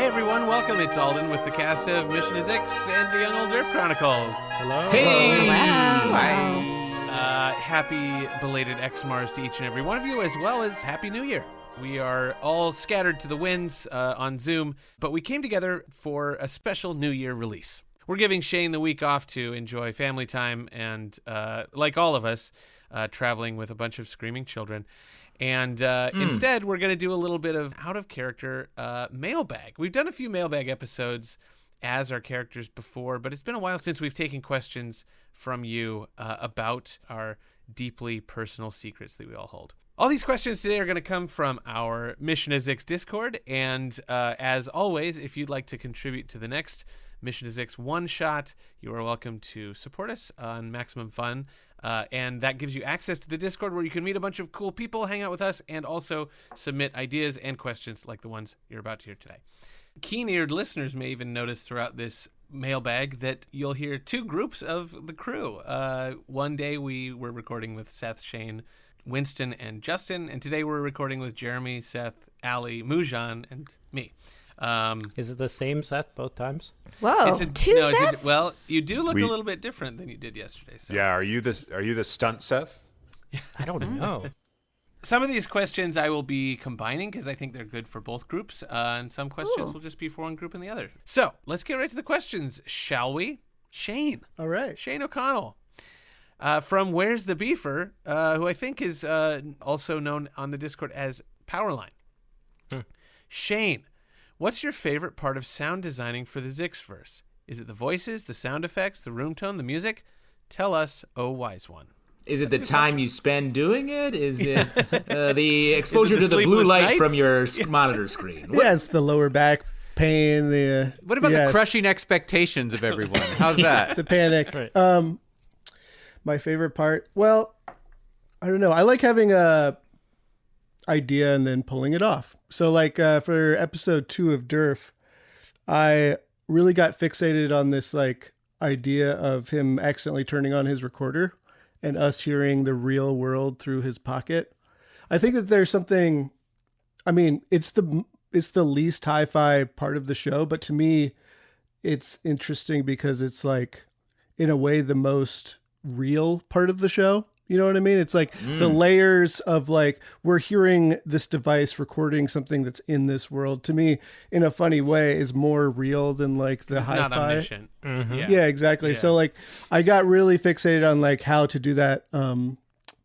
everyone, welcome. It's Alden with the cast of Mission to Zix and the Young Old Earth Chronicles. Hello. Hey! Hi. Happy belated X-Mars to each and every one of you, as well as Happy New Year. We are all scattered to the winds on Zoom, but we came together for a special New Year release. We're giving Shane the week off to enjoy family time and, like all of us, traveling with a bunch of screaming children. And instead, we're going to do a little bit of out-of-character mailbag. We've done a few mailbag episodes as our characters before, but it's been a while since we've taken questions from you about our deeply personal secrets that we all hold. All these questions today are going to come from our Mission to Zix Discord, and as always, if you'd like to contribute to the next Mission to Zix one-shot, you are welcome to support us on Maximum Fun. And that gives you access to the Discord where you can meet a bunch of cool people, hang out with us, and also submit ideas and questions like the ones you're about to hear today. Keen-eared listeners may even notice throughout this mailbag that you'll hear two groups of the crew. One day we were recording with Seth, Shane, Winston, and Justin, and today we're recording with Jeremy, Seth, Ali, Mujan, and me. Is it the same Seth both times? Whoa, two Seths? Well, you do look a little bit different than you did yesterday. So. Yeah, are you the stunt Seth? I don't know. Some of these questions I will be combining because I think they're good for both groups, and some questions will just be for one group and the other. So let's get right to the questions, shall we? Shane. All right. Shane O'Connell. From Where's the Beefer, who I think is also known on the Discord as Powerline. Shane. What's your favorite part of sound designing for the Zixverse? Is it the voices, the sound effects, the room tone, the music? Tell us, oh wise one. Is it the time you spend doing it? Is it the exposure to the blue sleepless light nights? from your monitor screen? Yeah, it's the lower back pain. What about the crushing expectations of everyone? How's that? The panic. Right. My favorite part. Well, I don't know. I like having a idea and then pulling it off. So like for episode 2 of Durf, I really got fixated on this like idea of him accidentally turning on his recorder and us hearing the real world through his pocket. I think that there's something, I mean, it's the least hi-fi part of the show, but to me it's interesting because it's like in a way the most real part of the show. You know what I mean? It's like the layers of like, we're hearing this device recording something that's in this world, to me, in a funny way, is more real than like the hi-fi. It's not omniscient. Mm-hmm. Yeah, exactly. Yeah. So like, I got really fixated on like how to do that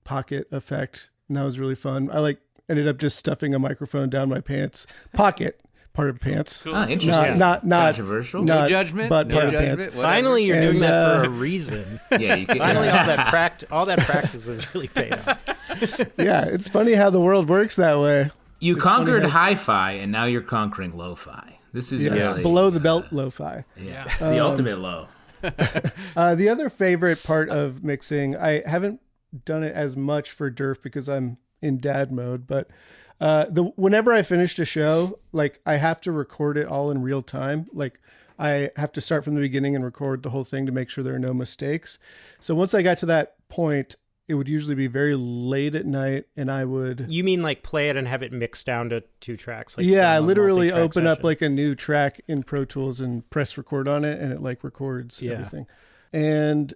pocket effect. And that was really fun. I ended up just stuffing a microphone down my pants pocket. Part of pants. Cool. Interesting. Not controversial. Not, No judgment. but No part of judgment. pants. Whatever. Finally, you're doing And, that for a reason. Yeah, you can. Finally, all that practice has really paid off. Yeah, it's funny how the world works that way. You It's conquered funny how- hi-fi, and now you're conquering lo-fi. This is Yes, really below the belt lo-fi. Yeah, the ultimate low. The other favorite part of mixing, I haven't done it as much for Durf because I'm in dad mode, but whenever I finished a show, like I have to record it all in real time. Like I have to start from the beginning and record the whole thing to make sure there are no mistakes. So once I got to that point, it would usually be very late at night, and I would... You mean like play it and have it mixed down to 2 tracks? Like yeah, I from a literally multi-track open up session? like a new track in Pro Tools and press record on it, and it like records everything. And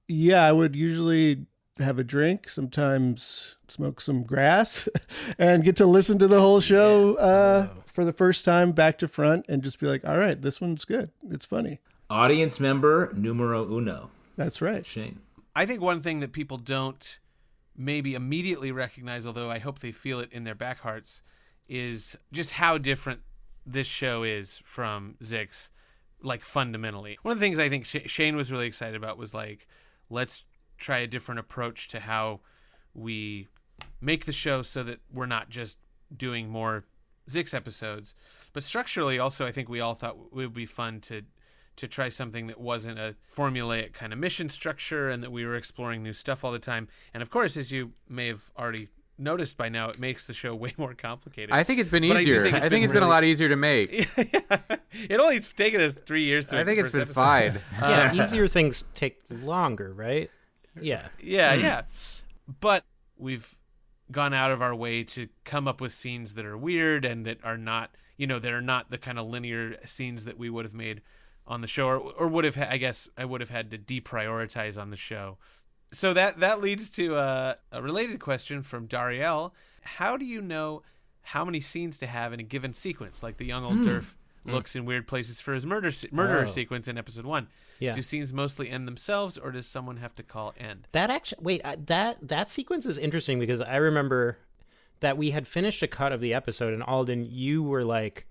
yeah, I would usually have a drink, sometimes smoke some grass, and get to listen to the whole show for the first time back to front and just be like, all right, this one's good. It's funny. Audience member numero uno. That's right. Shane. I think one thing that people don't maybe immediately recognize, although I hope they feel it in their back hearts, is just how different this show is from Zix, like fundamentally. One of the things I think Shane was really excited about was like, let's try a different approach to how we make the show so that we're not just doing more Zix episodes, but structurally also I think we all thought it would be fun to try something that wasn't a formulaic kind of mission structure and that we were exploring new stuff all the time. And of course, as you may have already noticed by now, it makes the show way more complicated. I think it's been But I do easier. think I think it's been a lot easier to make. It only taken us 3 years to I think it's make the been first fine. Yeah, easier things take longer, right? Yeah. Yeah. But we've gone out of our way to come up with scenes that are weird and that are not, that are not the kind of linear scenes that we would have made on the show, or would have, I guess I would have had to deprioritize on the show. So that leads to a related question from Darielle. How do you know how many scenes to have in a given sequence? Like the young old Durf looks in weird places for his murder sequence in episode 1. Yeah. Do scenes mostly end themselves, or does someone have to call end? That actually, that sequence is interesting because I remember that we had finished a cut of the episode, and Alden, you were like,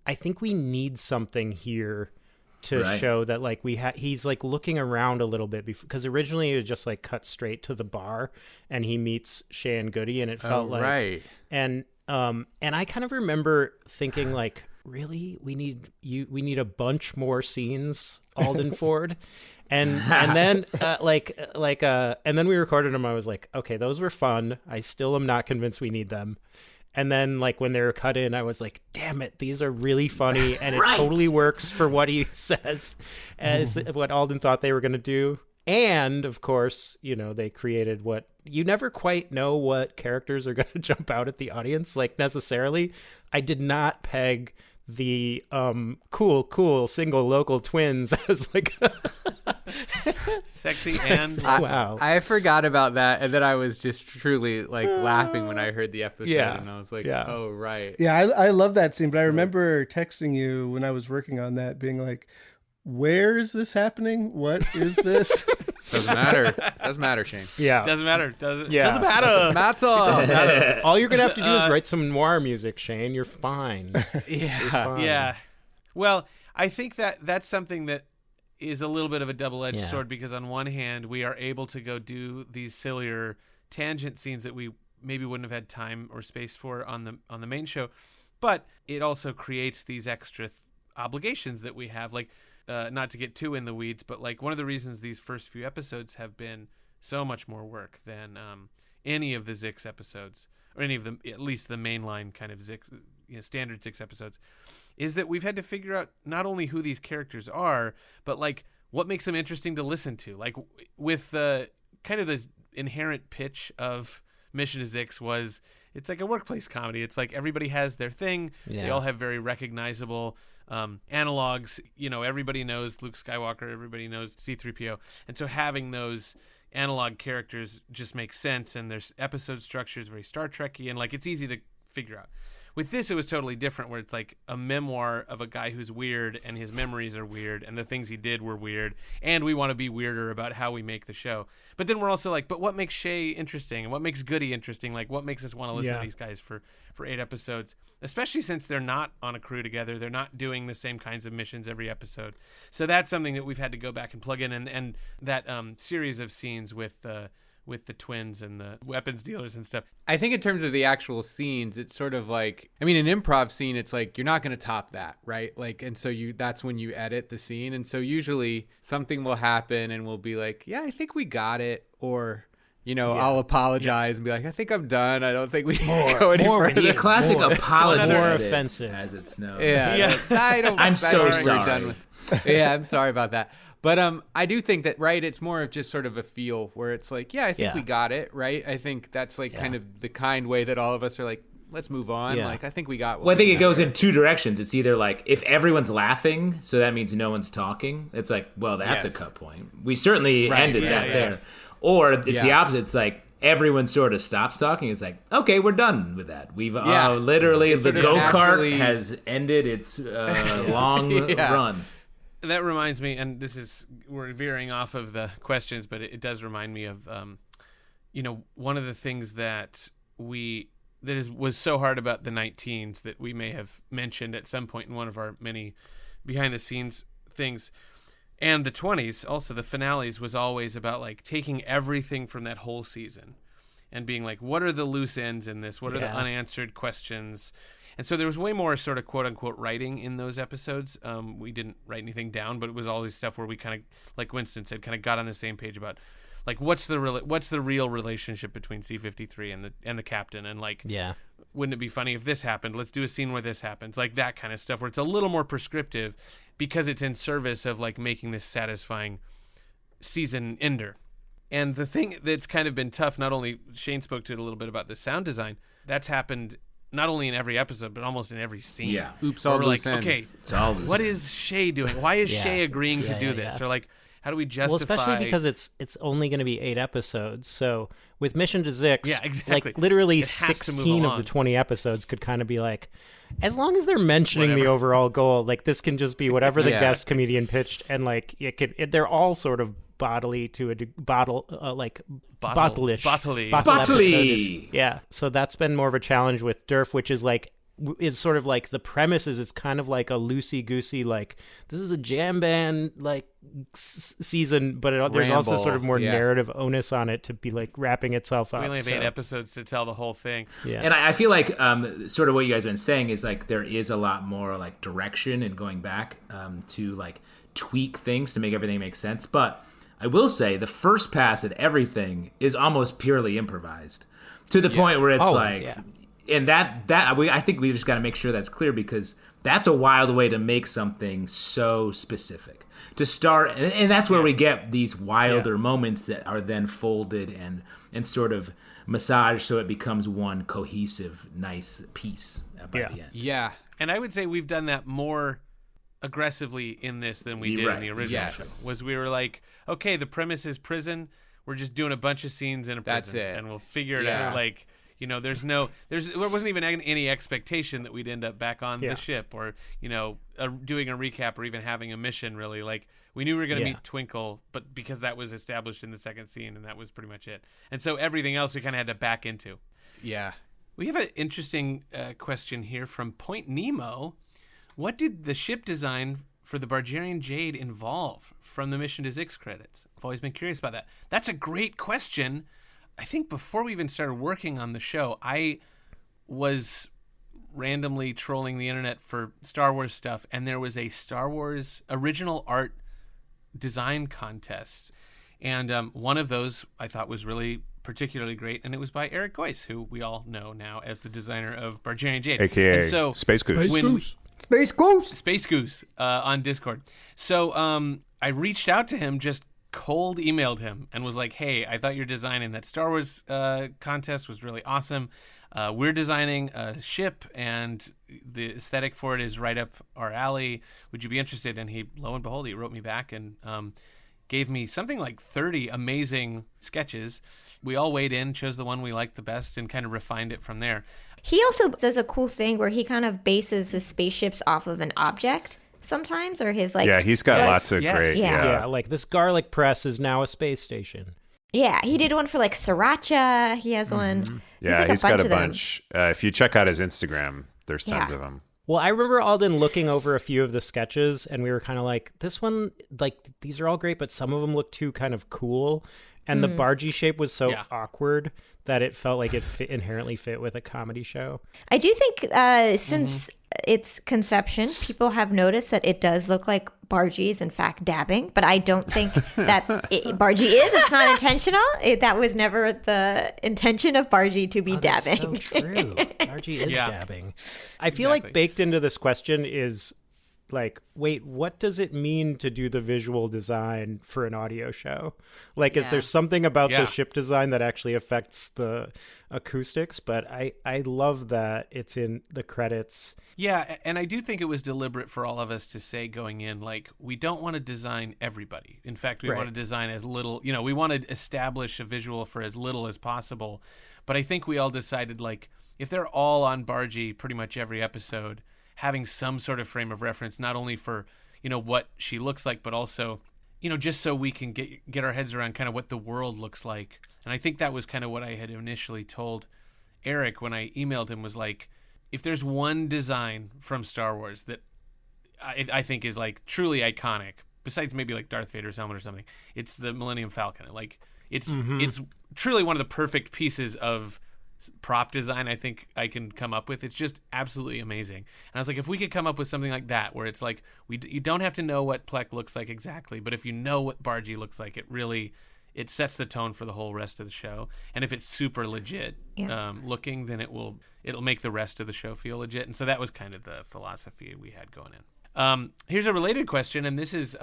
I think we need something here to show that like he's like looking around a little bit, because originally it was just like cut straight to the bar and he meets Shay and Goody, and it felt and I kind of remember thinking like, really, we need a bunch more scenes, Alden Ford. And then and then we recorded them. I was like, okay, those were fun. I still am not convinced we need them. And then like when they were cut in, I was like, damn it, these are really funny, and it totally works for what he says as what Alden thought they were going to do. And of course, they created what you never quite know what characters are going to jump out at the audience, like necessarily. I did not peg the cool single local twins as like sexy and wow. I forgot about that, and then I was just truly like laughing when I heard the episode, and I was like, oh right. Yeah, I love that scene, but I remember texting you when I was working on that, being like, where is this happening? What is this? Doesn't matter, Shane. Yeah. Doesn't matter. Doesn't matter. All you're going to have to do is write some noir music, Shane. You're fine. Yeah. You're fine. Yeah. Well, I think that's something that is a little bit of a double-edged sword, because on one hand, we are able to go do these sillier tangent scenes that we maybe wouldn't have had time or space for on the main show, but it also creates these extra obligations that we have, like, not to get too in the weeds, but like one of the reasons these first few episodes have been so much more work than any of the Zix episodes, or any of them, at least the mainline kind of Zix, standard Zix episodes, is that we've had to figure out not only who these characters are, but like what makes them interesting to listen to. Like with kind of the inherent pitch of Mission to Zix was, it's like a workplace comedy. It's like everybody has their thing. Yeah. They all have very recognizable analogs. Everybody knows Luke Skywalker, everybody knows C-3PO, and so having those analog characters just makes sense, and their episode structure is very Star Trek-y, and like it's easy to figure out. With this, it was totally different, where it's like a memoir of a guy who's weird, and his memories are weird, and the things he did were weird, and we want to be weirder about how we make the show. But then we're also like, but what makes Shay interesting, and what makes Goody interesting? Like, what makes us want to listen to these guys for 8 episodes? Especially since they're not on a crew together. They're not doing the same kinds of missions every episode. So that's something that we've had to go back and plug in, and that series of scenes with the twins and the weapons dealers and stuff. I think in terms of the actual scenes, it's sort of like, an improv scene, it's like you're not going to top that, right? Like, and so that's when you edit the scene. And so usually something will happen and we'll be like, yeah, I think we got it. Or, I'll apologize and be like, I think I'm done. I don't think we can go any further. It's a classic apology. More offensive. As it's known. Yeah. I'm so sorry. Yeah, I'm sorry about that. But I do think that, right, it's more of just sort of a feel where it's like, yeah, I think we got it, right? I think that's like kind of the kind way that all of us are like, let's move on. Yeah. Like, I think we got what Well, I think it goes right? in two directions. It's either like, if everyone's laughing, so that means no one's talking. It's like, well, that's a cut point. We certainly ended that there. Or it's the opposite. It's like, everyone sort of stops talking. It's like, okay, we're done with that. We've literally, the go-kart has ended its long run. That reminds me, and we're veering off of the questions, but it does remind me of, one of the things that was so hard about the 19s that we may have mentioned at some point in one of our many behind-the-scenes things, and the 20s, also the finales, was always about like taking everything from that whole season and being like, what are the loose ends in this? What are the unanswered questions? And so there was way more sort of quote-unquote writing in those episodes. We didn't write anything down, but it was always stuff where we kind of, like Winston said, kind of got on the same page about, like, what's the real relationship between C-53 and the captain? And, like, wouldn't it be funny if this happened? Let's do a scene where this happens. Like, that kind of stuff where it's a little more prescriptive because it's in service of, like, making this satisfying season ender. And the thing that's kind of been tough, not only Shane spoke to it a little bit about the sound design, that's happened not only in every episode, but almost in every scene. Yeah. Oops, all we're loose like, ends. okay, It's all loose what ends. is Shay doing? Why is Shay agreeing to do this? Or like, how do we justify? Well, especially because it's only going to be 8 episodes. So with Mission to Zix, exactly. like literally It has to move 16 of along. the 20 episodes could kind of be like, as long as they're mentioning the overall goal, like this can just be whatever the guest comedian pitched, and like they're all sort of bodily to a bottleish. Bottly. Yeah, so that's been more of a challenge with Durf, which is like is sort of like the premise is it's kind of like a loosey-goosey, like this is a jam band like season, but there's also sort of more narrative onus on it to be like wrapping itself up. We only have 8 episodes to tell the whole thing. Yeah. And I feel like sort of what you guys have been saying is like there is a lot more like direction and going back to like tweak things to make everything make sense. But I will say the first pass at everything is almost purely improvised to the point where it's and I think we just got to make sure that's clear, because that's a wild way to make something so specific to start. And that's where we get these wilder moments that are then folded and sort of massaged so it becomes one cohesive, nice piece by the end. Yeah. And I would say we've done that more aggressively in this than we did in the original show. Was we were like, okay, the premise is prison. We're just doing a bunch of scenes in a prison. That's it. And we'll figure it out. Like, you know, there wasn't even any expectation that we'd end up back on the ship, or, you know, doing a recap or even having a mission, really. Like, we knew we were going to meet Twinkle, but because that was established in the second scene, and that was pretty much it. And so everything else we kind of had to back into. Yeah. We have an interesting question here from Point Nemo. What did the ship design for the Bargerian Jade involve from the Mission to Zix credits? I've always been curious about that. That's a great question. I think before we even started working on the show, I was randomly trolling the internet for Star Wars stuff, and there was a Star Wars original art design contest. And one of those I thought was really particularly great, and it was by Eric Goyce, who we all know now as the designer of Bargerian Jade. AKA and so Space Goose. Space Goose on Discord. So I reached out to him, just cold emailed him, and was like, hey, I thought your design in that Star Wars contest was really awesome. We're designing a ship, and the aesthetic for it is right up our alley. Would you be interested? And he, lo and behold, he wrote me back and gave me something like 30 amazing sketches. We all weighed in, chose the one we liked the best, and kind of refined it from there. He also does a cool thing where he kind of bases his spaceships off of an object sometimes, or his like. Yeah, he's got lots of great. Yeah, like this garlic press is now a space station. Yeah, he did one for like Sriracha. He has one. Yeah, he's got a bunch. If you check out his Instagram, there's tons of them. Well, I remember Alden looking over a few of the sketches, and we were kind of like, this one, like, these are all great, but some of them look too kind of cool. And the bargy shape was so awkward that it felt like it inherently fit with a comedy show. I do think since its conception, people have noticed that it does look like Bargy is in fact dabbing, but I don't think that Bargy is. It's not intentional. That was never the intention of Bargy to be dabbing. That's so true. Bargy is dabbing. I feel like baked into this question is like, wait, what does it mean to do the visual design for an audio show? Like, is there something about the ship design that actually affects the acoustics? But I love that it's in the credits. Yeah, and I do think it was deliberate for all of us to say going in, like, we don't want to design everybody. In fact, we want to design as little, you know, we want to establish a visual for as little as possible. But I think we all decided, like, if they're all on Bargy pretty much every episode, having some sort of frame of reference, not only for, you know, what she looks like, but also, you know, just so we can get our heads around kind of what the world looks like. And I think that was kind of what I had initially told Eric when I emailed him, was like, if there's one design from Star Wars that I think is like truly iconic, besides maybe like Darth Vader's helmet or something, it's the Millennium Falcon. Like, it's truly one of the perfect pieces of prop design I think I can come up with. It's just absolutely amazing. And I was like, if we could come up with something like that, where it's like, you don't have to know what Plek looks like exactly, but if you know what Bargy looks like, it sets the tone for the whole rest of the show. And if it's super legit looking, then it'll make the rest of the show feel legit. And so that was kind of the philosophy we had going in. Here's a related question, and this is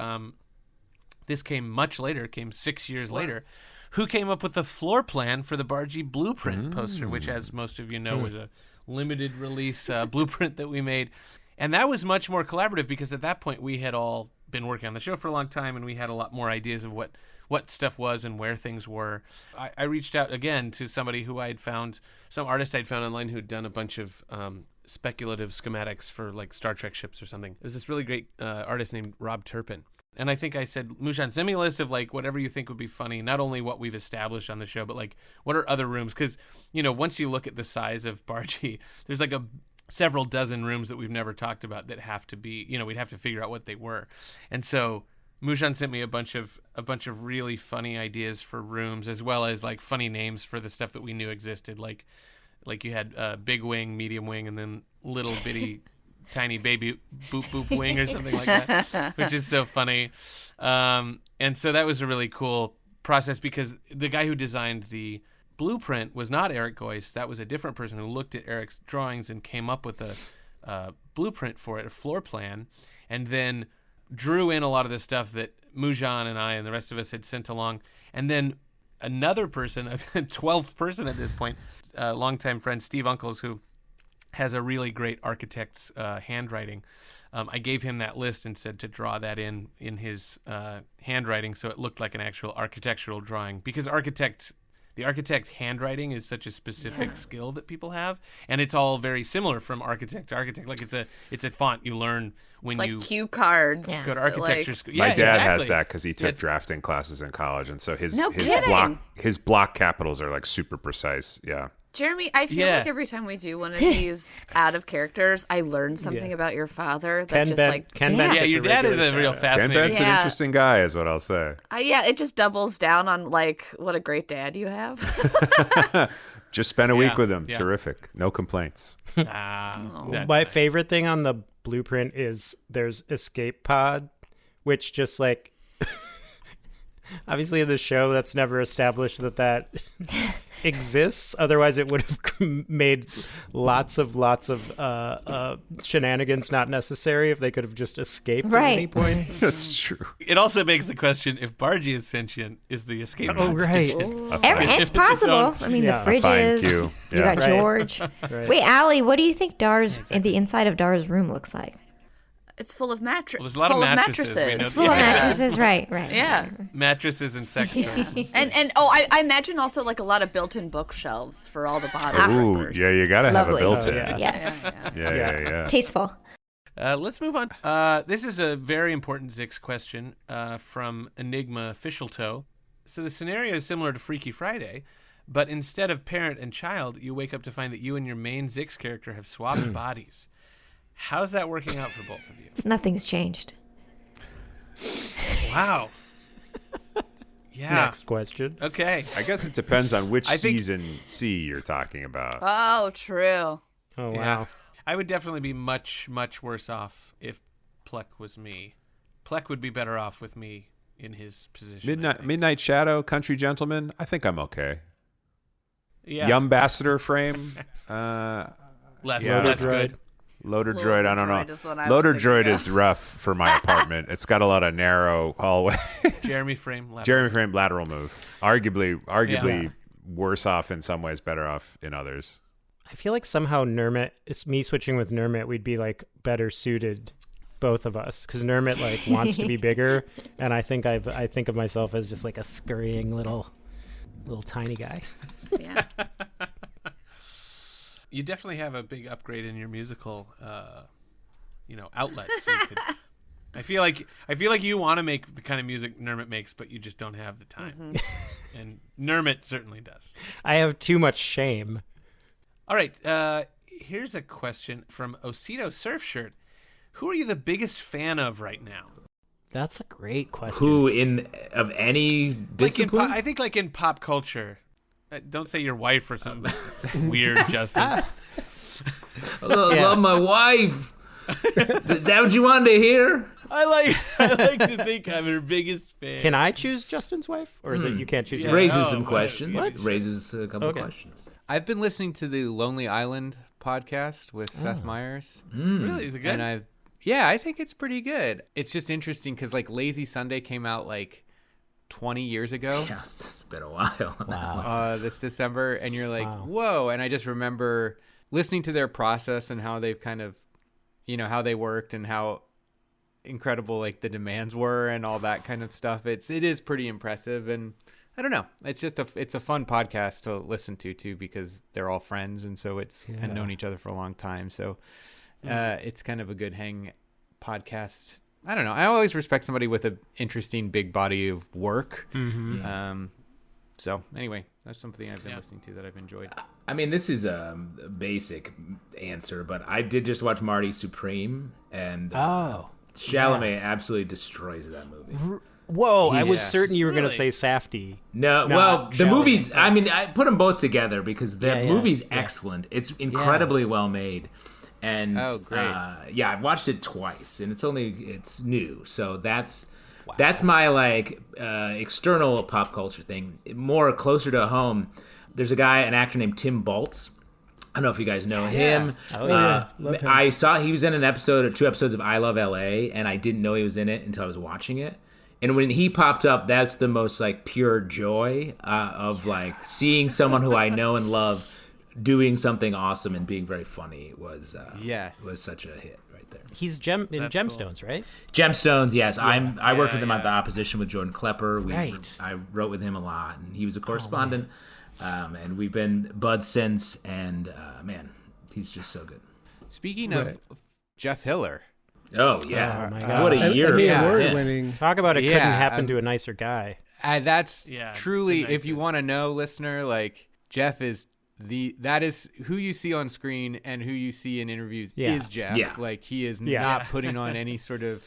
this came much later, came 6 years later, who came up with the floor plan for the Bargy blueprint poster, which, as most of you know, was a limited release blueprint that we made. And that was much more collaborative because at that point we had all been working on the show for a long time and we had a lot more ideas of what stuff was and where things were. I reached out again to somebody who I had found, some artist I'd found online who'd done a bunch of speculative schematics for like Star Trek ships or something. There's this really great artist named Rob Turpin. And I think I said, Mujan, send me a list of like whatever you think would be funny, not only what we've established on the show, but like what are other rooms? Because, you know, once you look at the size of Bargy, there's like several dozen rooms that we've never talked about that have to be, you know, we'd have to figure out what they were. And so Mujan sent me a bunch of really funny ideas for rooms, as well as like funny names for the stuff that we knew existed. Like you had big wing, medium wing, and then little bitty tiny baby boop boop wing or something like that, which is so funny. And so that was a really cool process because the guy who designed the blueprint was not Eric Goyce. That was a different person who looked at Eric's drawings and came up with a blueprint for it, a floor plan, and then drew in a lot of the stuff that Mujan and I and the rest of us had sent along. And then another person, a 12th person at this point, longtime friend Steve Uncles, who has a really great architect's handwriting. I gave him that list and said to draw that in his handwriting so it looked like an actual architectural drawing, because the architect handwriting is such a specific skill that people have, and it's all very similar from architect to architect. Like it's a font you learn when it's you like cue cards. Go to architecture school. My dad exactly. has that because he took drafting classes in college, and so his kidding. his block capitals are like super precise. Yeah. Jeremy, I feel like every time we do one of these out of characters, I learn something about your father. That Ken Ben gets your dad is a real fascinating. Ken Ben's an interesting guy, is what I'll say. It just doubles down on like what a great dad you have. Just spent a week with him. Yeah. Terrific. No complaints. My favorite thing on the blueprint is there's escape pod, which just like obviously in the show that's never established that exists. Otherwise it would have made lots of shenanigans not necessary if they could have just escaped at any point. That's true. It also begs the question, if Bargy is sentient, is the escape pod sentient? It's possible. I mean, the fridge is. You got George. Right. Wait, Allie, what do you think the inside of Dar's room looks like? It's full of mattresses. Well, there's a lot of mattresses. It's full of mattresses, right. Yeah. Mattresses and sex toys. and I imagine also like a lot of built-in bookshelves for all the body strippers. Yeah, you gotta have a built-in. Yes. Yeah. Tasteful. Let's move on. This is a very important Zix question from Enigma Official Toe. So the scenario is similar to Freaky Friday, but instead of parent and child, you wake up to find that you and your main Zix character have swapped bodies. How's that working out for both of you? Nothing's changed. Wow. Yeah. Next question. Okay. I guess it depends on which season C you're talking about. Oh, true. Oh, wow. Yeah. I would definitely be much, much worse off if Plek was me. Plek would be better off with me in his position. Midnight Shadow, Country Gentleman, I think I'm okay. Yeah. Yambassador frame, less good. Loader Droid, I don't know. Loader Droid is rough for my apartment. It's got a lot of narrow hallways. Jeremy frame, lateral move. Arguably worse off in some ways, better off in others. I feel like somehow Nermit, it's me switching with Nermit, we'd be like better suited, both of us, because Nermit like wants to be bigger, and I think of myself as just like a scurrying little tiny guy. Yeah. You definitely have a big upgrade in your musical, outlets. So I feel like you want to make the kind of music Nermit makes, but you just don't have the time. Mm-hmm. And Nermit certainly does. I have too much shame. All right. Here's a question from Osito Surfshirt. Who are you the biggest fan of right now? That's a great question. Who of any discipline? I think like in pop culture. Don't say your wife or something weird, Justin. I love my wife. Is that what you wanted to hear? I like to think I'm her biggest fan. Can I choose Justin's wife, or is it you can't choose? Raises some questions. Raises a couple questions. I've been listening to the Lonely Island podcast with Seth Meyers. Really? Is it good? And I think it's pretty good. It's just interesting because like Lazy Sunday came out like 20 years ago. Yeah, it's been a while. Wow. This December, and you're like, Wow. whoa. And I just remember listening to their process and how they've kind of, how they worked and how incredible like the demands were and all that kind of stuff. It is pretty impressive. And I don't know. It's just it's a fun podcast to listen to too, because they're all friends. And so and known each other for a long time. So it's kind of a good hang podcast. I don't know. I always respect somebody with an interesting big body of work. Mm-hmm. So anyway, that's something I've been listening to that I've enjoyed. I mean, this is a basic answer, but I did just watch Marty Supreme, and Chalamet absolutely destroys that movie. Whoa, I was certain you were going to say Safdie. No, well, the movies, I mean, I put them both together because the movie's excellent. It's incredibly well made. And great. I've watched it twice, and it's new. So that's my like external pop culture thing. More closer to home, there's an actor named Tim Baltz. I don't know if you guys know him. Love him. I saw he was in an episode or 2 episodes of I Love LA, and I didn't know he was in it until I was watching it. And when he popped up, that's the most like pure joy of like seeing someone who I know and love doing something awesome and being very funny was such a hit right there. He's in Gemstones, right? Gemstones, yes. I worked with him at the Opposition with Jordan Klepper. I wrote with him a lot, and he was a correspondent. And we've been buds since, and man, he's just so good. Speaking of Jeff Hiller. Oh, yeah. Oh, my God. What a year. Award-winning. Talk about it couldn't happen to a nicer guy. That's truly, if you want to know, listener, like Jeff is that is who you see on screen and who you see in interviews is Jeff. Yeah. Like he is not putting on any sort of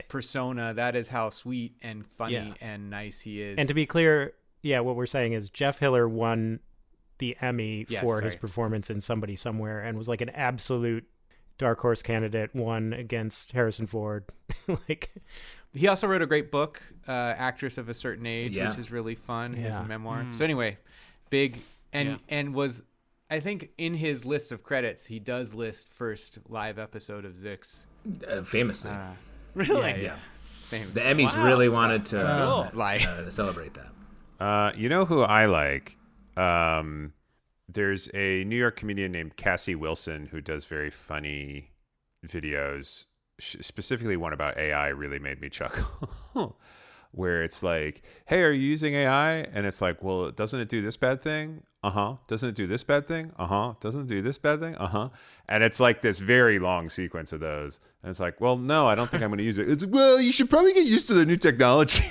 persona. That is how sweet and funny and nice he is. And to be clear, what we're saying is Jeff Hiller won the Emmy for his performance in Somebody Somewhere and was like an absolute dark horse candidate, won against Harrison Ford. He also wrote a great book, Actress of a Certain Age, which is really fun. His memoir. So anyway, big and was, I think, in his list of credits, he does list first live episode of Zix. Famously. Really? Yeah. Famous. The Emmys really wanted to celebrate that. You know who I like? There's a New York comedian named Cassie Wilson who does very funny videos. Specifically, one about AI really made me chuckle. Where it's like, hey, are you using AI? And it's like, well, doesn't it do this bad thing? Uh-huh. Doesn't it do this bad thing? Uh-huh. Doesn't it do this bad thing? Uh-huh. And it's like this very long sequence of those. And it's like, well, no, I don't think I'm going to use it. It's, well, you should probably get used to the new technology.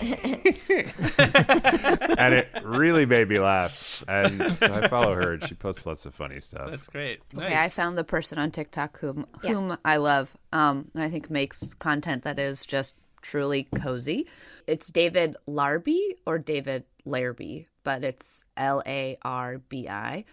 And it really made me laugh. And so I follow her, and she posts lots of funny stuff. That's great. Nice. Okay, I found the person on TikTok whom I love, and I think makes content that is just truly cozy. It's David Larby or David Larby, but it's Larbi.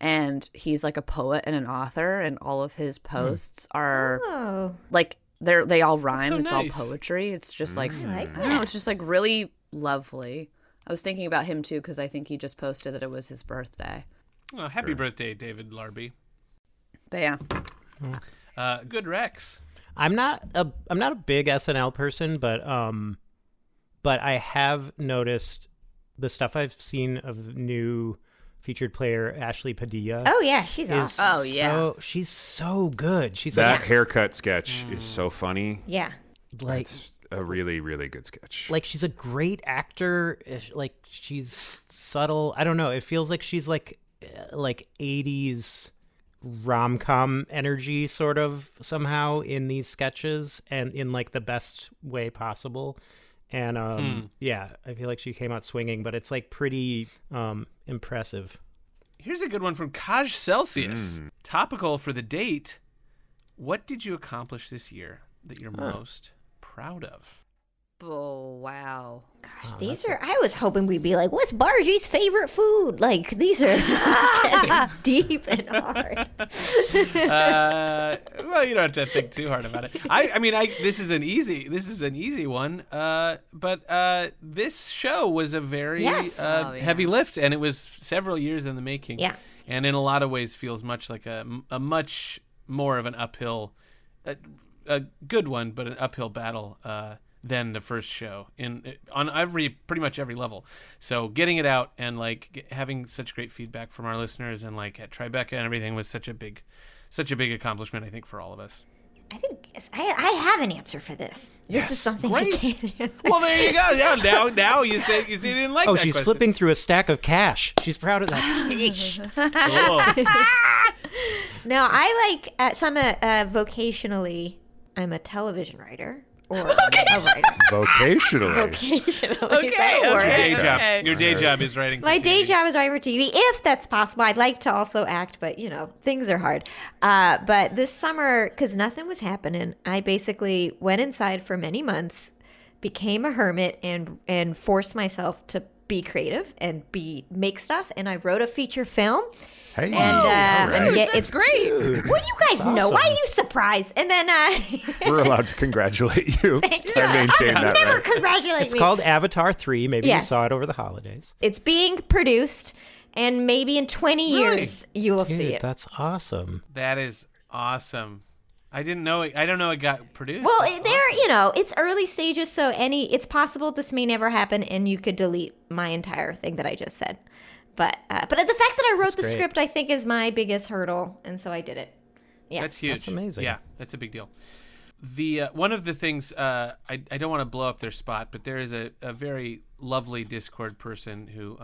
And he's like a poet and an author, and all of his posts are like they all rhyme. So it's nice. all poetry. It's just like I don't know. It's just like really lovely. I was thinking about him too because I think he just posted that it was his birthday. Oh, happy birthday, David Larby. But yeah, Good Rex. I'm not a big SNL person, but I have noticed the stuff I've seen of new featured player Ashley Padilla. Oh yeah, she's awesome. Oh, yeah. She's so good. She's That like, haircut sketch is so funny. Yeah. like It's a really, really good sketch. like she's a great actor. Like she's subtle. I don't know. It feels like she's like 80s rom-com energy sort of somehow in these sketches and in like the best way possible. And I feel like she came out swinging, but it's like pretty impressive. Here's a good one from Kaj Celsius. Topical for the date. What did you accomplish this year that you're most proud of? oh wow. Gosh, these are. I was hoping we'd be like, "What's Bargie's favorite food?" Like these are getting deep and hard. Well, you don't have to think too hard about it. I mean, this is an easy one. But this show was a very heavy lift, and it was several years in the making. Yeah. And in a lot of ways, feels much like a much more of an uphill, a good one, but an uphill battle than the first show on pretty much every level. So getting it out and like having such great feedback from our listeners and like at Tribeca and everything was such a big accomplishment, I think, for all of us. I think I have an answer for this. This is something I can't answer. Well, there you go. Yeah, now you say you didn't like. Oh, that she's question. flipping through a stack of cash. She's proud of that cash. No, I like. So I'm vocationally, I'm a television writer or a writer. Vocationally. Okay, Your day okay. job. Your day job is writing. For My day TV. job is writing for TV, if that's possible. I'd like to also act, but things are hard. But this summer, because nothing was happening, I basically went inside for many months, became a hermit, and forced myself to be creative and make stuff. And I wrote a feature film. Hey, It's great. Well, you guys know. Why are you surprised? And then we're allowed to congratulate you. Thank you. I maintain that never right. congratulate It's me. called Avatar 3. Maybe you Yes. saw it over the holidays. It's being produced, and maybe in 20 years you will see Dude, it. that's awesome. That is awesome. I didn't know it. I don't know it got produced. Well, That's it's early stages, so it's possible this may never happen, and you could delete my entire thing that I just said. But the fact that I wrote the great. script, I think, is my biggest hurdle, and so I did it. Yeah, That's huge. That's amazing. Yeah, that's a big deal. The one of the things I don't want to blow up their spot, but there is a very lovely Discord person who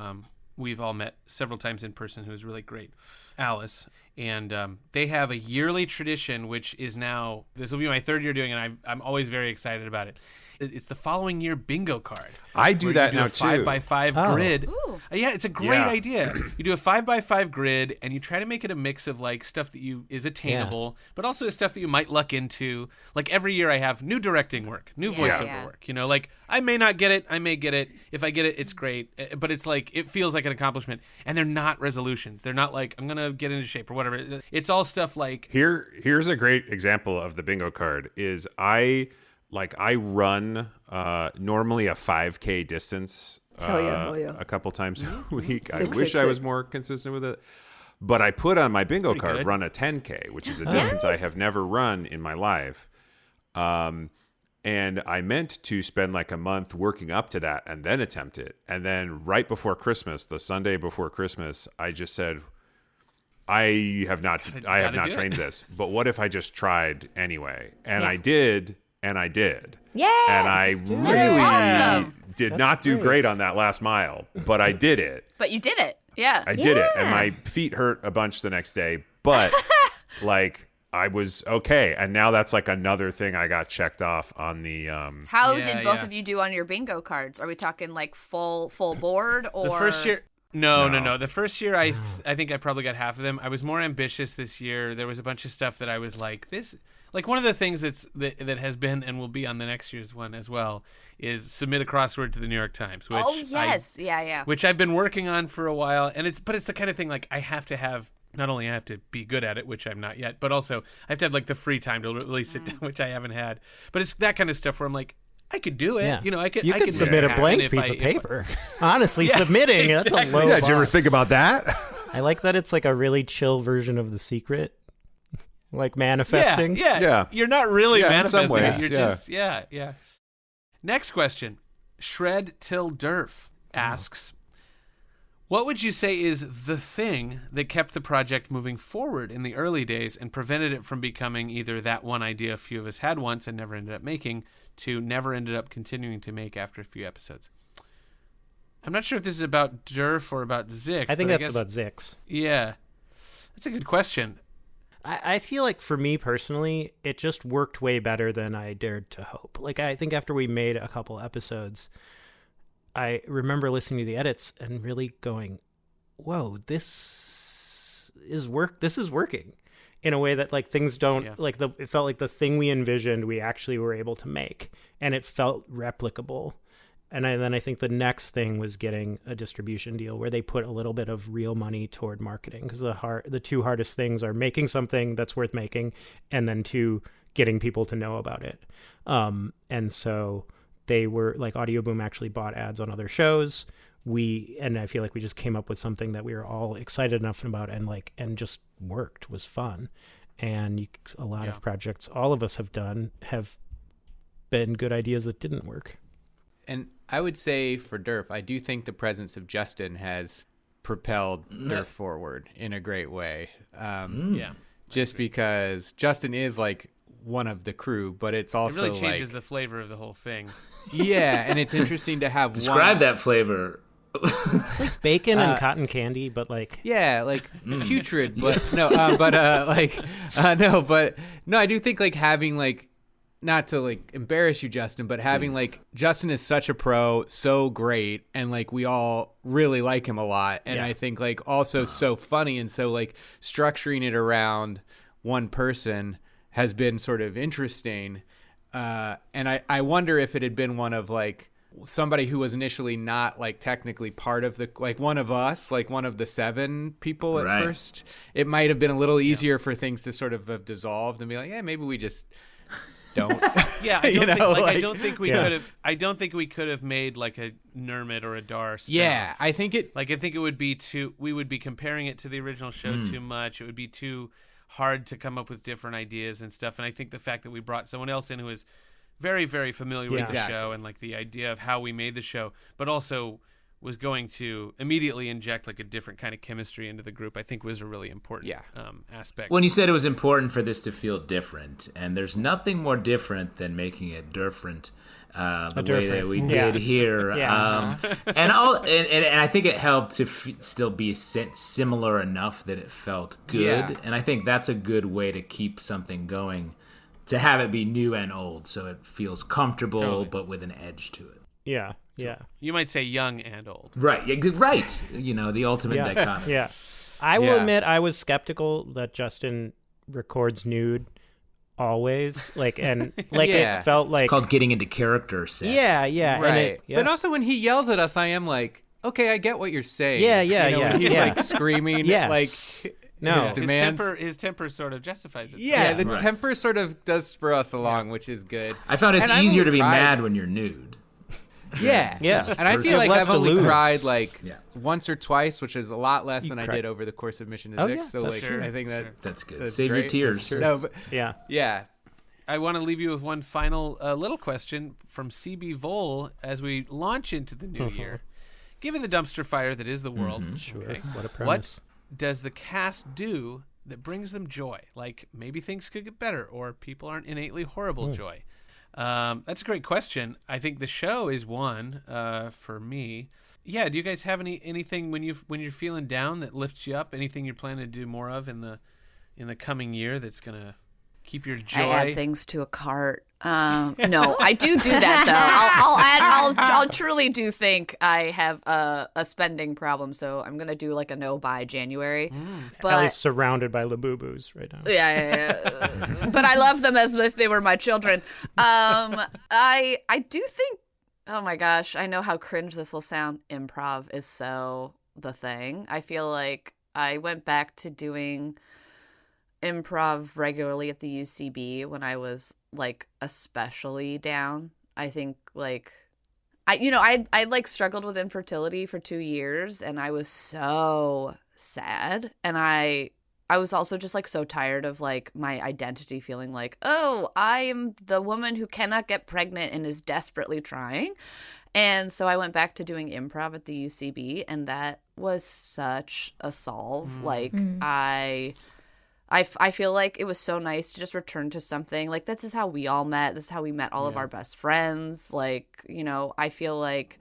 we've all met several times in person who is really great, Alice, and they have a yearly tradition, which is now this will be my third year doing it. And I'm always very excited about it. It's the following year bingo card. I do where that you do now a 5x5 Oh. grid. Yeah, it's a great idea. You do a 5x5 grid, and you try to make it a mix of like stuff that is attainable, but also stuff that you might luck into. Like every year, I have new directing work, new voiceover work. Like I may not get it, I may get it. If I get it, it's great. But it's like it feels like an accomplishment, and they're not resolutions. They're not like I'm gonna get into shape or whatever. It's all stuff like Here's a great example of the bingo card. Is I run normally a 5K distance a couple times a week. I wish I was more consistent with it. But I put on my bingo card, good. run a 10K, which is a distance I have never run in my life. And I meant to spend like a month working up to that and then attempt it. And then right before Christmas, the Sunday before Christmas, I just said, I have not trained this, but what if I just tried anyway? And I did. And I did. Yes! And I really awesome. did not do great on that last mile, but I did it. But you did it. Yeah. I did it. And my feet hurt a bunch the next day, but like I was okay. And now that's like another thing I got checked off on the How Yeah, did both yeah. of you do on your bingo cards? Are we talking like full board or the first year. No. The first year, I think I probably got half of them. I was more ambitious this year. There was a bunch of stuff that I was like, this. Like one of the things that has been and will be on the next year's one as well is submit a crossword to the New York Times. Which Oh yes, yeah. Which I've been working on for a while, and it's the kind of thing like I have to have. Not only I have to be good at it, which I'm not yet, but also I have to have like the free time to really sit down, which I haven't had. But it's that kind of stuff where I'm like, I could do it. Yeah. I could. You I could could submit a make it blank happen piece of if I- paper. Honestly, submitting, that's a exactly. low Yeah, did you bar. ever think about that? I like that it's like a really chill version of The Secret. Like manifesting. Yeah. You're not really Yeah, in some manifesting it. ways, You're yeah. just yeah. Next question. Shred Till Durf asks, what would you say is the thing that kept the project moving forward in the early days and prevented it from becoming either that one idea a few of us had once and never ended up making to never ended up continuing to make after a few episodes? I'm not sure if this is about Durf or about Zix. I think but that's about Zix. Yeah. That's a good question. I feel like for me personally, it just worked way better than I dared to hope. Like I think after we made a couple episodes, I remember listening to the edits and really going, "Whoa, this is working." In a way that like things don't it felt like the thing we envisioned we actually were able to make, and it felt replicable. And then I think the next thing was getting a distribution deal where they put a little bit of real money toward marketing, because the two hardest things are making something that's worth making, and then two, getting people to know about it. And so they were like, Audio Boom actually bought ads on other shows. And I feel like we just came up with something that we were all excited enough about and just worked, was fun. And a lot of projects all of us have done have been good ideas that didn't work. And I would say for Durf, I do think the presence of Justin has propelled Durf forward in a great way. Yeah. Just because Justin is like one of the crew, but it's also it really changes like, the flavor of the whole thing. Yeah, and it's interesting to have Describe that flavor. It's like bacon and cotton candy, but like like putrid, but no, I do think like having like, not to like embarrass you, Justin, but having like Justin is such a pro, so great, and like we all really like him a lot, and I think like also so funny, and so like structuring it around one person has been sort of interesting, and I wonder if it had been one of like somebody who was initially not like technically part of the, like one of us, like one of the 7 people at first, it might have been a little easier for things to sort of have dissolved and be like, yeah, maybe we just don't. Yeah, I don't think we could have. I don't think we could have made like a Nermit or a Dar spin-off. Yeah, I think it would be too. We would be comparing it to the original show too much. It would be too hard to come up with different ideas and stuff. And I think the fact that we brought someone else in who is very, very familiar with the show and like the idea of how we made the show, but also was going to immediately inject like a different kind of chemistry into the group, I think was a really important aspect. When you said it was important for this to feel different, and there's nothing more different than making it different the way that we did here. And I think it helped to still be similar enough that it felt good. Yeah. And I think that's a good way to keep something going, to have it be new and old, so it feels comfortable but with an edge to it. Yeah. Yeah. You might say young and old. Right. Right. You know, the ultimate dichotomy. Yeah. I will admit I was skeptical that Justin records nude always. Like, and like it felt like. It's called getting into character set. Yeah. Yeah. Right. But also when he yells at us, I am like, okay, I get what you're saying. Yeah. When he's like screaming, like. No, his demands. His temper sort of justifies it. Yeah, the temper sort of does spur us along, which is good. I found it's easier to be mad when you're nude. Yeah. And I feel like I've only cried like once or twice, which is a lot less than I did over the course of Mission to Zix. So like, I think that's good. That's Save great. your tears. No, but yeah. I want to leave you with one final little question from CB Vol as we launch into the new year. Given the dumpster fire that is the world, What a premise. What does the cast do that brings them joy? Like maybe things could get better, or people aren't innately horrible joy. That's a great question. I think the show is one for me. Yeah. Do you guys have anything when you're feeling down that lifts you up? Anything you're planning to do more of in the coming year that's gonna keep your joy? I add things to a cart. No, I do that though. I'll truly do think I have a spending problem, so I'm gonna do like a no buy January. But Ellie's surrounded by Labubus right now. Yeah. But I love them as if they were my children. I do think. Oh my gosh, I know how cringe this will sound. Improv is so the thing. I feel like I went back to doing improv regularly at the UCB when I was like especially down. I think like I like struggled with infertility for 2 years, and I was so sad, and I was also just like so tired of like my identity feeling like, oh, I am the woman who cannot get pregnant and is desperately trying. And so I went back to doing improv at the UCB, and that was such a solve. Like I feel like it was so nice to just return to something. Like, this is how we all met. This is how we met all of our best friends. Like, you know, I feel like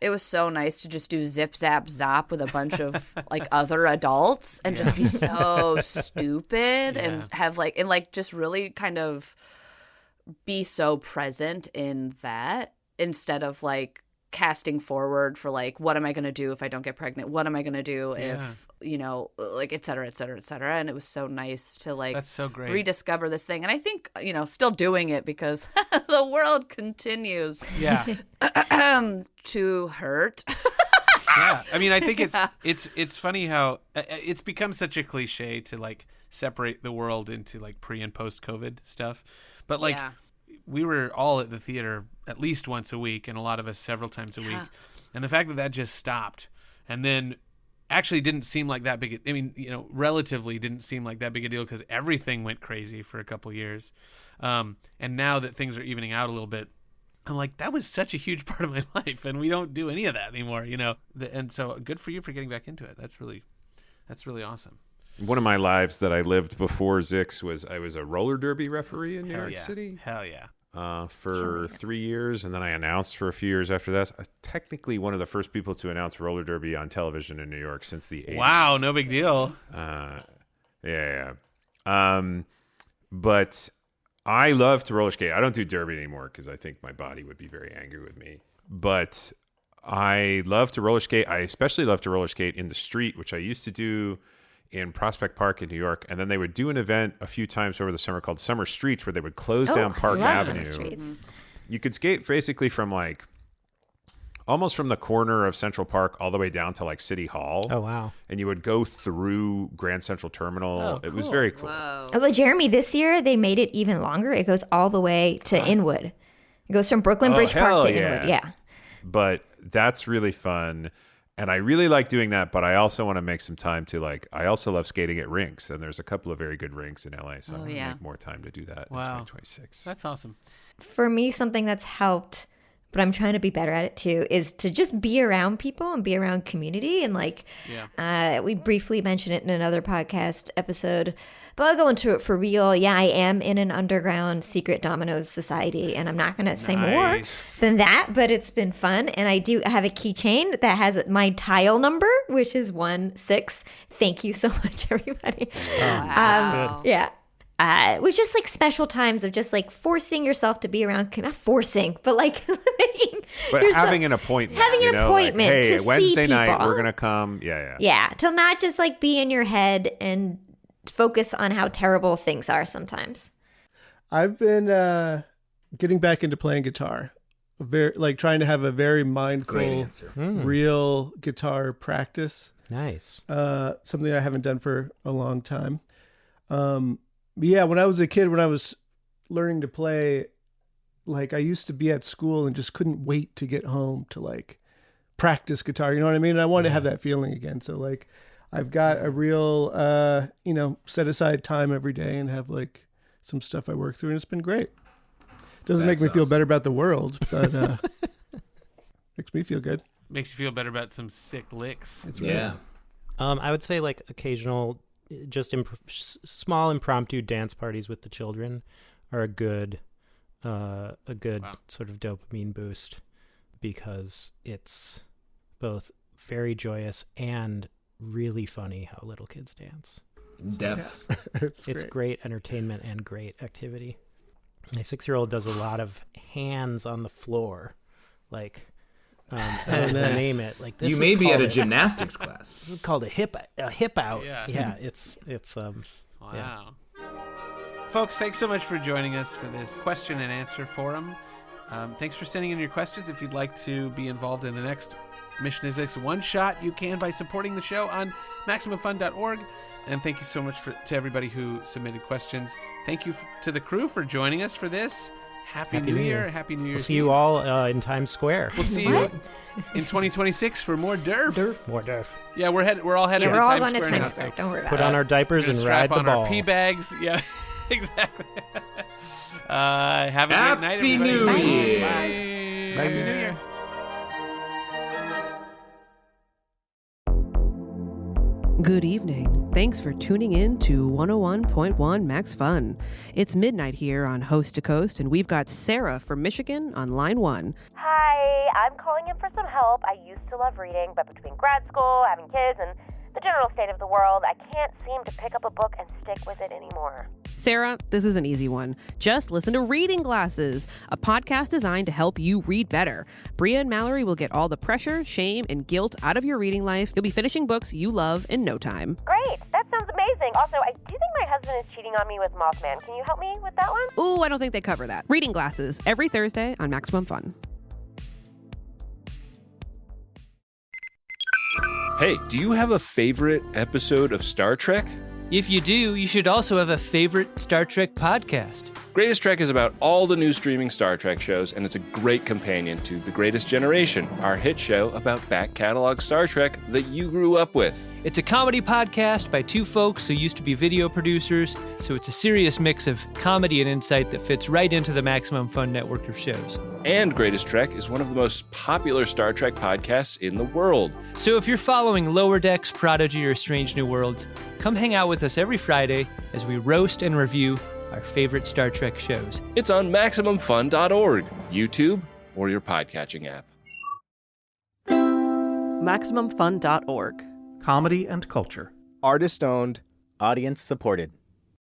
it was so nice to just do zip, zap, zop with a bunch of, like, other adults and just be so stupid and have, like, and, like, just really kind of be so present in that instead of, like, casting forward for, like, what am I going to do if I don't get pregnant? What am I going to do if, you know, like, et cetera, et cetera, et cetera. And it was so nice to, like, that's so great. Rediscover this thing. And I think, you know, still doing it because the world continues to hurt. Yeah. I mean, I think it's funny how it's become such a cliche to, like, separate the world into, like, pre and post COVID stuff. But, like, we were all at the theater at least once a week, and a lot of us several times a week. And the fact that just stopped, and then actually didn't seem like that big. I mean, relatively didn't seem like that big a deal because everything went crazy for a couple years. And now that things are evening out a little bit, I'm like, that was such a huge part of my life, and we don't do any of that anymore, And so good for you for getting back into it. That's really awesome. One of my lives that I lived before Zix was I was a roller derby referee in New York City. Hell yeah. For 3 years, and then I announced for a few years after that. Technically one of the first people to announce roller derby on television in New York since the 80s. Wow, no big deal. Yeah. But I love to roller skate. I don't do derby anymore because I think my body would be very angry with me. But I love to roller skate. I especially love to roller skate in the street, which I used to do in Prospect Park in New York. And then they would do an event a few times over the summer called Summer Streets, where they would close down Park Avenue. You could skate basically from almost from the corner of Central Park all the way down to City Hall. Oh, wow. And you would go through Grand Central Terminal. Oh, It was very cool. Whoa. Although, Jeremy, this year they made it even longer. It goes all the way to Inwood. It goes from Brooklyn Bridge Park to Inwood. Yeah. But that's really fun. And I really like doing that, but I also want to make some time to I also love skating at rinks, and there's a couple of very good rinks in LA, so I'm going to make more time to do that in 2026. That's awesome. For me, something that's helped, but I'm trying to be better at it too, is to just be around people and be around community. And we briefly mentioned it in another podcast episode, but I'll go into it for real. Yeah, I am in an underground secret Domino's society, and I'm not going to say more than that, but it's been fun. And I do have a keychain that has my tile number, which is 16. Thank you so much, everybody. That's good. Yeah. It was just special times of just forcing yourself to be around, not forcing, but having an appointment. Having an appointment hey, to Wednesday see night, people. we're going to come. Yeah. Yeah, to not just be in your head and focus on how terrible things are sometimes. I've been getting back into playing guitar. Trying to have a very mindful, real guitar practice. Nice. Something I haven't done for a long time. Yeah, when I was a kid, when I was learning to play, I used to be at school and just couldn't wait to get home to practice guitar. You know what I mean? And I wanted to have that feeling again. So I've got a real, set aside time every day and have some stuff I work through, and it's been great. Doesn't make me feel better about the world, but makes me feel good. Makes you feel better about some sick licks. That's right. Yeah. I would say occasional, just small impromptu dance parties with the children are a good sort of dopamine boost, because it's both very joyous and really funny how little kids dance. It's great entertainment and great activity. My 6-year-old does a lot of hands on the floor, name it. This you may be at a gymnastics class. This is called a hip out. Yeah, it's Wow. Yeah. Folks, thanks so much for joining us for this question and answer forum. Thanks for sending in your questions. If you'd like to be involved in the next Mission is X one shot, you can by supporting the show on MaximumFun.org. And thank you so much to everybody who submitted questions. Thank you to the crew for joining us for this. Happy New Year. Happy New Year's We'll see you all in Times Square. We'll see you in 2026 for more Durf. More Durf. Yeah, we're all headed we're to all Times going Square to now. Times Square. Don't worry about Put it. on our diapers We're and gonna ride strap the on ball. our pee bags. Yeah, exactly. Have a great night, Happy everybody. New Bye. Year. Bye. Happy New Year. Good evening. Thanks for tuning in to 101.1 Max Fun. It's midnight here on Host to Coast, and we've got Sarah from Michigan on line 1. Hi, I'm calling in for some help. I used to love reading, but between grad school, having kids, and the general state of the world, I can't seem to pick up a book and stick with it anymore. Sarah, this is an easy one. Just listen to Reading Glasses, a podcast designed to help you read better. Bria and Mallory will get all the pressure, shame, and guilt out of your reading life. You'll be finishing books you love in no time. Great, that sounds amazing. Also, I do think my husband is cheating on me with Mothman. Can you help me with that one? Ooh, I don't think they cover that. Reading Glasses, every Thursday on Maximum Fun. Hey, do you have a favorite episode of Star Trek? If you do, you should also have a favorite Star Trek podcast. Greatest Trek is about all the new streaming Star Trek shows, and it's a great companion to The Greatest Generation, our hit show about back catalog Star Trek that you grew up with. It's a comedy podcast by two folks who used to be video producers, so it's a serious mix of comedy and insight that fits right into the Maximum Fun network of shows. And Greatest Trek is one of the most popular Star Trek podcasts in the world. So if you're following Lower Decks, Prodigy, or Strange New Worlds, come hang out with us every Friday as we roast and review our favorite Star Trek shows. It's on MaximumFun.org, YouTube, or your podcatching app. MaximumFun.org. Comedy and culture. Artist-owned, audience-supported.